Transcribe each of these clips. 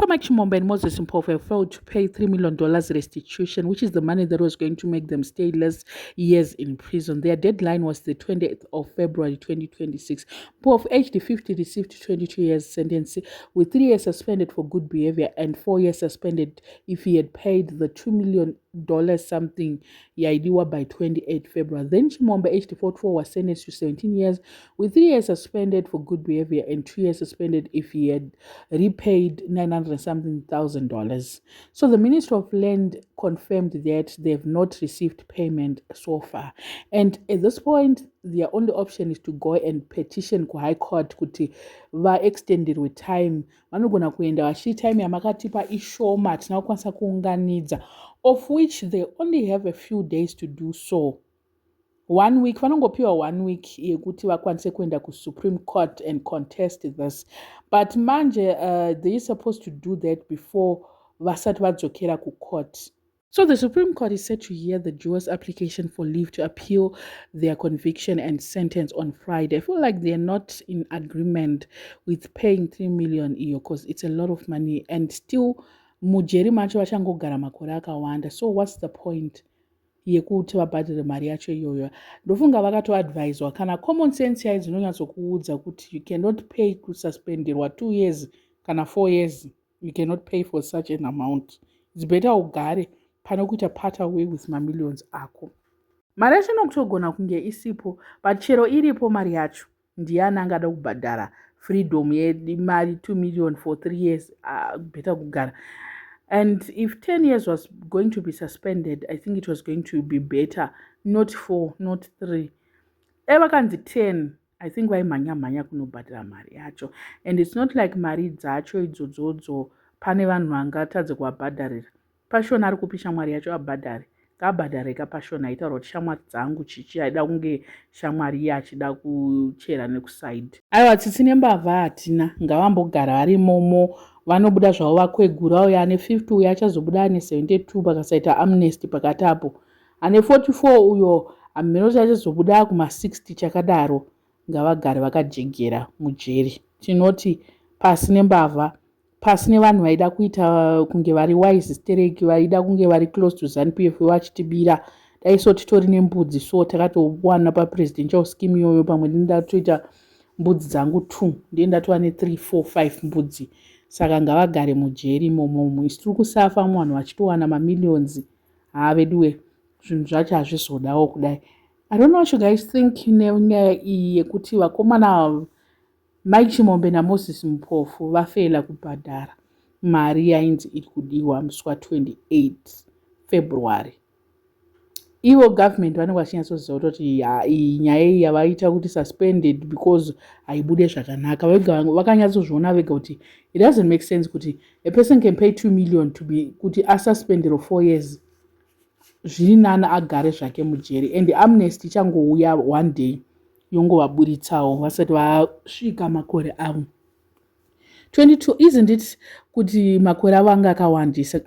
After Mike Chimombe and Moses Mpofu failed to pay $3 million restitution, which is the money that was going to make them stay less years in prison, their deadline was the 20th of February 2026. Mpofu, aged 50, received 22 years sentence with 3 years suspended for good behavior and 4 years suspended if he had paid the $2 million something yaidiwa by 28 February. Then Chimombe, aged 44, was sentenced to 17 years with 3 years suspended for good behavior and 2 years suspended if he had repaid $900 something thousand. So the Minister of Land confirmed that they have not received payment so far. And at this point, their only option is to go and petition ku High Court kuti va extended with time. Vanogona kuenda vachi time yamakatipa ishoma tinokwanisa kuunganidza, of which they only have a few days to do so. 1 week, vanongopiwa 1 week yekuti vakwanise kuenda Supreme Court and contest this. But manje, they are supposed to do that before vasati vadzokera ku court. So the Supreme Court is set to hear the jurors' application for leave to appeal their conviction and sentence on Friday. I feel like they're not in agreement with paying $3 million because it's a lot of money, and still mujeri macho vachangogara makore akawanda. So what's the point yekuti vabhadhire mari yacho iyoyo? Ndofunga vakatoadviswa kana common sense yaidzo inonyatsokuudza kuti you cannot pay kususpenderwa 2 years kana 4 years, you cannot pay for such an amount. It's better ugare pano kuita part away with millions ako. Mari yacho inokutogona kunge isipo, but chero iripo mari yacho ndiani angada kubhadhara freedom yemari 2 million for 3 years? Better kugara. And if 10 years was going to be suspended, I think it was going to be better. Not 4, not 3. Ever kanzi 10, I think vaimhanya kunobhadhara mari yacho. And it's not like mari dzacho idzodzo pane vanhu vangatadze kuvabhadharira. Pashona ari kupisha mari yacho abhadhare. Kabhadhareka pashona aitaura kuti shamwari dzangu chichi aida kunge shamwari iye achida kuchera nekusaidhi. Aiwa, tsitsi nembavha hatina, ngavambogara vari imomo. Vanobuda zvavo vakwegura. Uyo ane 50 uyo achazobuda ane 72 pakasaita amnesty pakati apo. Ane 44 uyo aminoti achazobuda kuma 60 chakadaro. Ngavagare vakajegera mujeri. Tinoti pasi nembavha, pasi nevanhu vaida kuita kunge vari wise stereki, vaida kunge vari close to ZANU-PF vachitibira. Daiso titori nembudzi, so takatowana papresidential scheme iyoyo. Pamwe ndatoita mbudzi dzangu 2, ndiye ndatova ne 3, 4, 5 mbudzi. Saka ngavagare mujeri imomo. Isitiri kusafa vanhu vachitowana mamillions. Veduwe zvinhu zvacho hazvizodawo kudai. I don't know what you guys think nenyaya iyi yekuti vakomana Mike Chimombe naMoses Mpofu vafela kubhadhara mari yainzi iri kudiwa musi wa28 February. Ivo government vanenge vachinyatsozviziva kuti nyaya iyi yavaita kuti suspended because haibude zvakanaka. Vakanyatsozviona vega kuti it doesn't make sense kuti a person can pay 2 million to be kuti asuspended for 4 years. Zviri nani agare zvake mujeri, and amnesty changouya 1 day yongovaburitsawo vasati vasvika makore avo 22. Isn't it kuti makore avo anga akawandisa?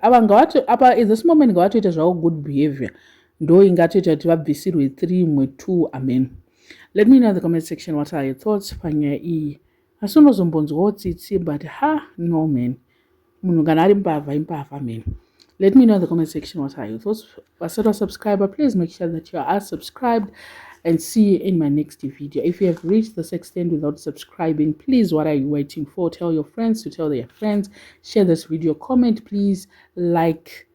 Apa at this moment ngavatoita zvavo good behavior, ndo ingatoita kuti vabvisirwe 3 mwe 2. Amen. Let me know in the comment section what are your thoughts panyaya iyi. Asi unozombonzwawo tsitsi, but no man, munhu kana ari mbavha imbavha man. Let me know in the comment section what are your thoughts. Vasati subscriber, please make sure that you are subscribed, and see you in my next video. If you have reached this extent without subscribing, please, what are you waiting for? Tell your friends to tell their friends. Share this video, comment, please, like,